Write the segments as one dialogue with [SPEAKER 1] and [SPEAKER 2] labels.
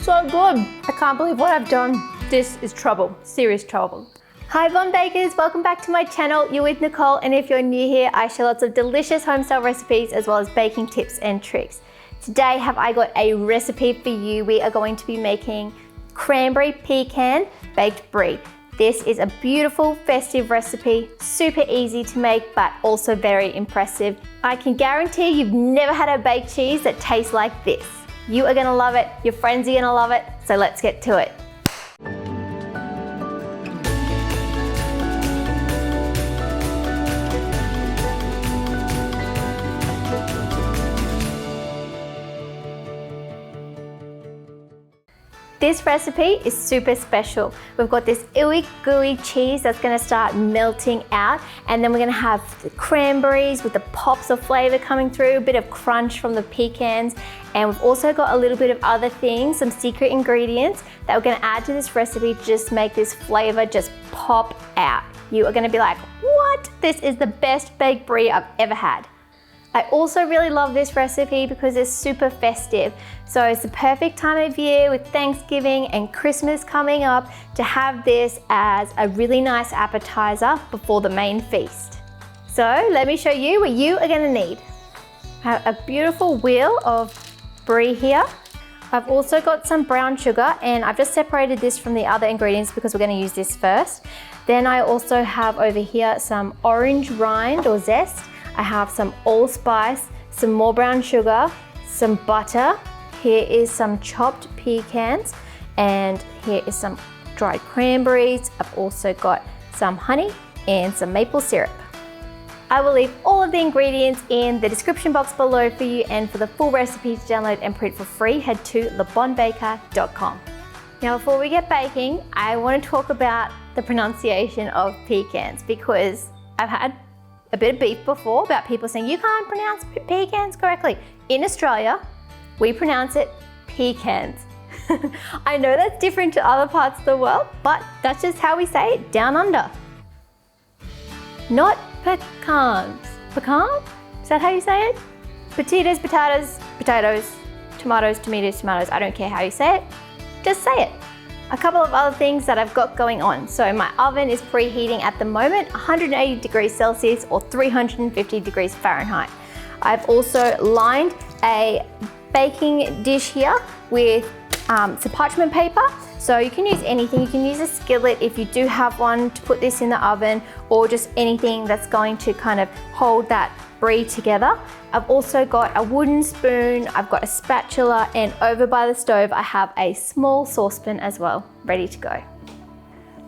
[SPEAKER 1] so good. I can't believe what I've done. This is trouble, serious trouble. Hi Bon Bakers, welcome back to my channel. You're with Nicole, and if you're new here, I share lots of delicious homestyle recipes as well as baking tips and tricks. Today have I got a recipe for you. We are going to be making cranberry pecan baked brie. This is a beautiful festive recipe, super easy to make but also very impressive. I can guarantee you've never had a baked cheese that tastes like this. You are gonna love it, your friends are gonna love it, so let's get to it. This recipe is super special. We've got this ooey gooey cheese that's gonna start melting out, and then we're gonna have the cranberries with the pops of flavor coming through, a bit of crunch from the pecans, and we've also got a little bit of other things, some secret ingredients that we're gonna add to this recipe to just make this flavor just pop out. You are gonna be like, what? This is the best baked brie I've ever had. I also really love this recipe because it's super festive. So it's the perfect time of year with Thanksgiving and Christmas coming up to have this as a really nice appetizer before the main feast. So let me show you what you are gonna need. I have a beautiful wheel of brie here. I've also got some brown sugar, and I've just separated this from the other ingredients because we're gonna use this first. Then I also have over here some orange rind or zest. I have some allspice, some more brown sugar, some butter. Here is some chopped pecans, and here is some dried cranberries. I've also got some honey and some maple syrup. I will leave all of the ingredients in the description box below for you, and for the full recipe to download and print for free, head to lebonbaker.com. Now before we get baking, I want to talk about the pronunciation of pecans, because I've had a bit of beef before about people saying you can't pronounce pecans correctly. In Australia, we pronounce it pecans. I know that's different to other parts of the world, but that's just how we say it down under. Not pecans. Pecan? Is that how you say it? Potatoes, potatoes, potatoes, tomatoes, tomatoes, tomatoes. I don't care how you say it, just say it. A couple of other things that I've got going on. So my oven is preheating at the moment, 180 degrees Celsius or 350 degrees Fahrenheit. I've also lined a baking dish here with some parchment paper. So you can use anything. You can use a skillet if you do have one to put this in the oven, or just anything that's going to kind of hold that brie together. I've also got a wooden spoon, I've got a spatula, and over by the stove I have a small saucepan as well, ready to go.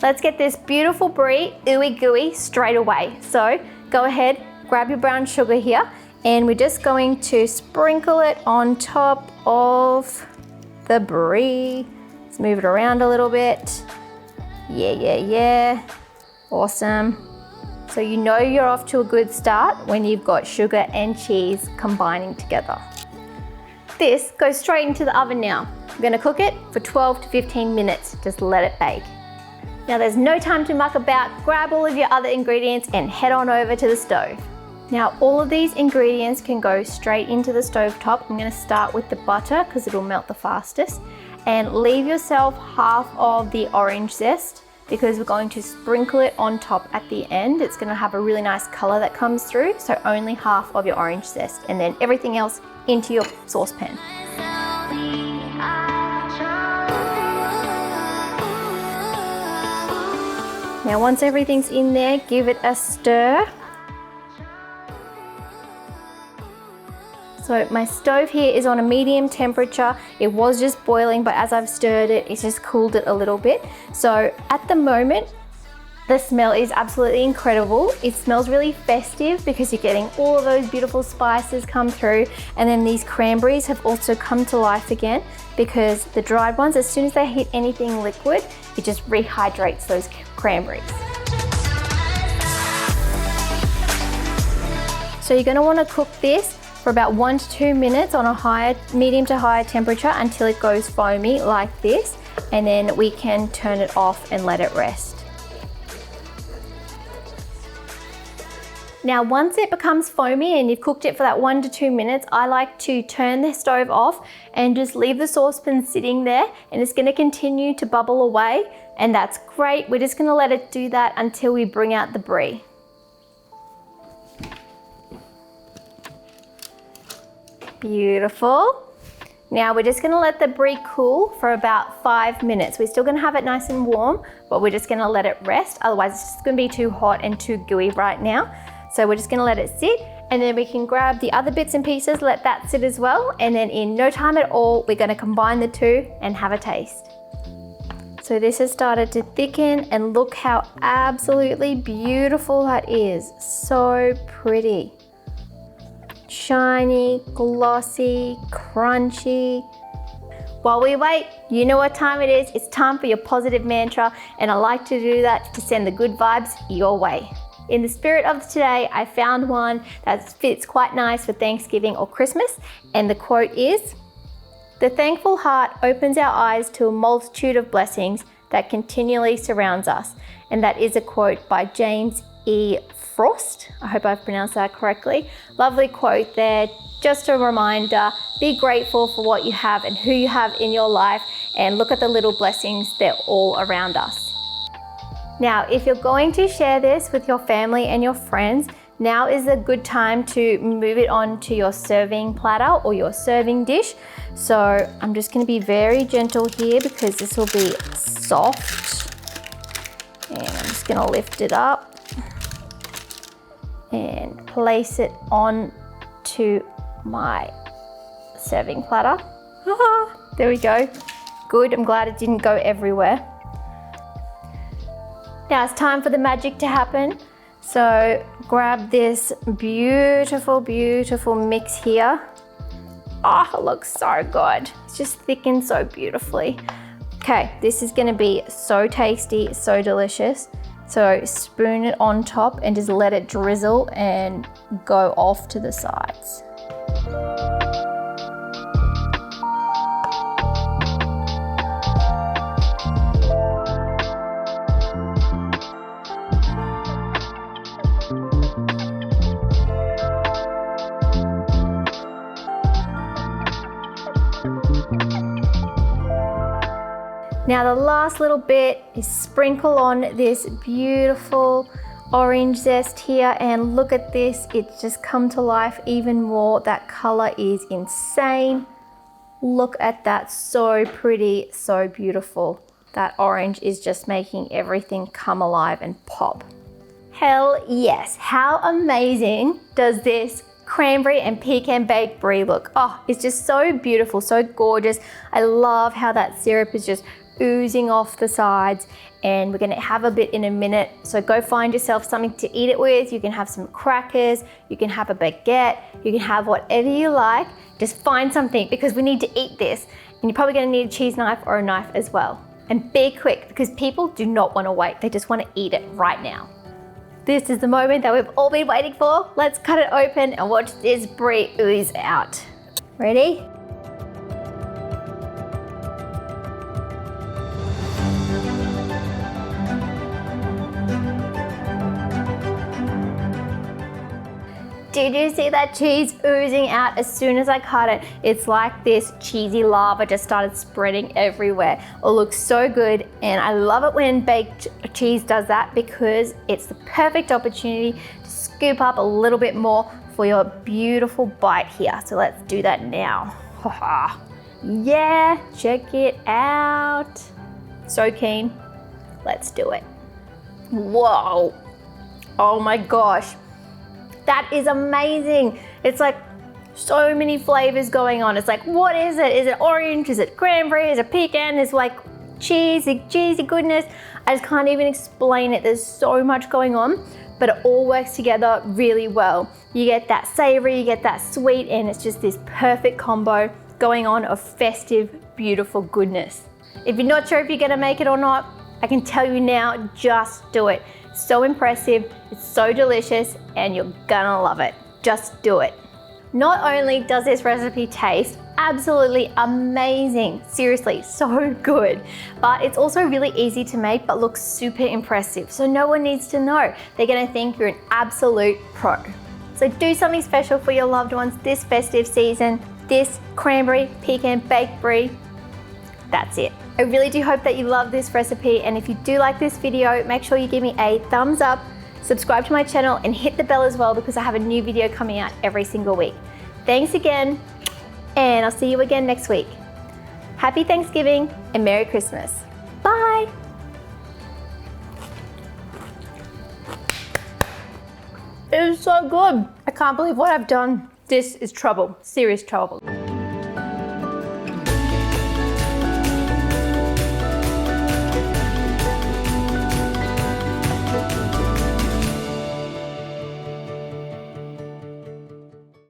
[SPEAKER 1] Let's get this beautiful brie ooey gooey straight away. So go ahead, grab your brown sugar here, and we're just going to sprinkle it on top of the brie. Let's move it around a little bit. Yeah. Awesome. So you know you're off to a good start when you've got sugar and cheese combining together. This goes straight into the oven now. We're gonna cook it for 12 to 15 minutes. Just let it bake. Now there's no time to muck about. Grab all of your other ingredients and head on over to the stove. Now all of these ingredients can go straight into the stove top. I'm gonna start with the butter because it'll melt the fastest. And leave yourself half of the orange zest, because we're going to sprinkle it on top at the end. It's gonna have a really nice color that comes through, so only half of your orange zest, and then everything else into your saucepan. Now once everything's in there, give it a stir. So my stove here is on a medium temperature. It was just boiling, but as I've stirred it, it's just cooled it a little bit. So at the moment, the smell is absolutely incredible. It smells really festive because you're getting all of those beautiful spices come through. And then these cranberries have also come to life again, because the dried ones, as soon as they hit anything liquid, it just rehydrates those cranberries. So you're gonna wanna cook this for about 1 to 2 minutes on a medium to high temperature until it goes foamy like this, and then we can turn it off and let it rest. Now, once it becomes foamy and you've cooked it for that 1 to 2 minutes, I like to turn the stove off and just leave the saucepan sitting there, and it's gonna continue to bubble away, and that's great. We're just gonna let it do that until we bring out the brie. Beautiful. Now we're just gonna let the brie cool for about 5 minutes. We're still gonna have it nice and warm, but we're just gonna let it rest. Otherwise it's just gonna be too hot and too gooey right now. So we're just gonna let it sit, and then we can grab the other bits and pieces, let that sit as well, and then in no time at all, we're gonna combine the two and have a taste. So this has started to thicken, and look how absolutely beautiful that is. So pretty. Shiny, glossy, crunchy. While we wait, you know what time it is. It's time for your positive mantra, and I like to do that to send the good vibes your way. In the spirit of today, I found one that fits quite nice for Thanksgiving or Christmas, and the quote is, "The thankful heart opens our eyes to a multitude of blessings that continually surrounds us." And that is a quote by James E. Frost. I hope I've pronounced that correctly. Lovely quote there. Just a reminder, be grateful for what you have and who you have in your life, and look at the little blessings, they're all around us. Now, if you're going to share this with your family and your friends, now is a good time to move it on to your serving platter or your serving dish. So I'm just going to be very gentle here because this will be soft. And I'm just going to lift it up and place it on to my serving platter. There we go. Good, I'm glad it didn't go everywhere. Now it's time for the magic to happen. So grab this beautiful, beautiful mix here. Oh, it looks so good. It's just thickened so beautifully. Okay, this is gonna be so tasty, so delicious. So spoon it on top and just let it drizzle and go off to the sides. Now the last little bit is sprinkle on this beautiful orange zest here, and look at this, it's just come to life even more. That color is insane. Look at that, so pretty, so beautiful. That orange is just making everything come alive and pop. Hell yes, how amazing does this cranberry and pecan baked brie look? Oh, it's just so beautiful, so gorgeous. I love how that syrup is just oozing off the sides, and we're gonna have a bit in a minute. So go find yourself something to eat it with. You can have some crackers, you can have a baguette, you can have whatever you like. Just find something, because we need to eat this. And you're probably gonna need a cheese knife or a knife as well. And be quick, because people do not wanna wait. They just wanna eat it right now. This is the moment that we've all been waiting for. Let's cut it open and watch this brie ooze out. Ready? Did you see that cheese oozing out as soon as I cut it? It's like this cheesy lava just started spreading everywhere. It looks so good, and I love it when baked cheese does that, because it's the perfect opportunity to scoop up a little bit more for your beautiful bite here. So let's do that now. Yeah, check it out. So keen. Let's do it. Whoa. Oh my gosh. That is amazing. It's like so many flavors going on. It's like, what is it? Is it orange? Is it cranberry? Is it pecan? It's like cheesy goodness. I just can't even explain it. There's so much going on, but it all works together really well. You get that savory, you get that sweet, and it's just this perfect combo going on of festive, beautiful goodness. If you're not sure if you're gonna make it or not, I can tell you now, just do it. So impressive, it's so delicious, and you're gonna love it. Just do it. Not only does this recipe taste absolutely amazing. Seriously, so good. But it's also really easy to make, but looks super impressive. So no one needs to know. They're gonna think you're an absolute pro. So do something special for your loved ones this festive season. This cranberry pecan baked brie, that's it. I really do hope that you love this recipe, and if you do like this video, make sure you give me a thumbs up, subscribe to my channel, and hit the bell as well because I have a new video coming out every single week. Thanks again, and I'll see you again next week. Happy Thanksgiving and Merry Christmas. Bye. It was so good. I can't believe what I've done. This is trouble, serious trouble.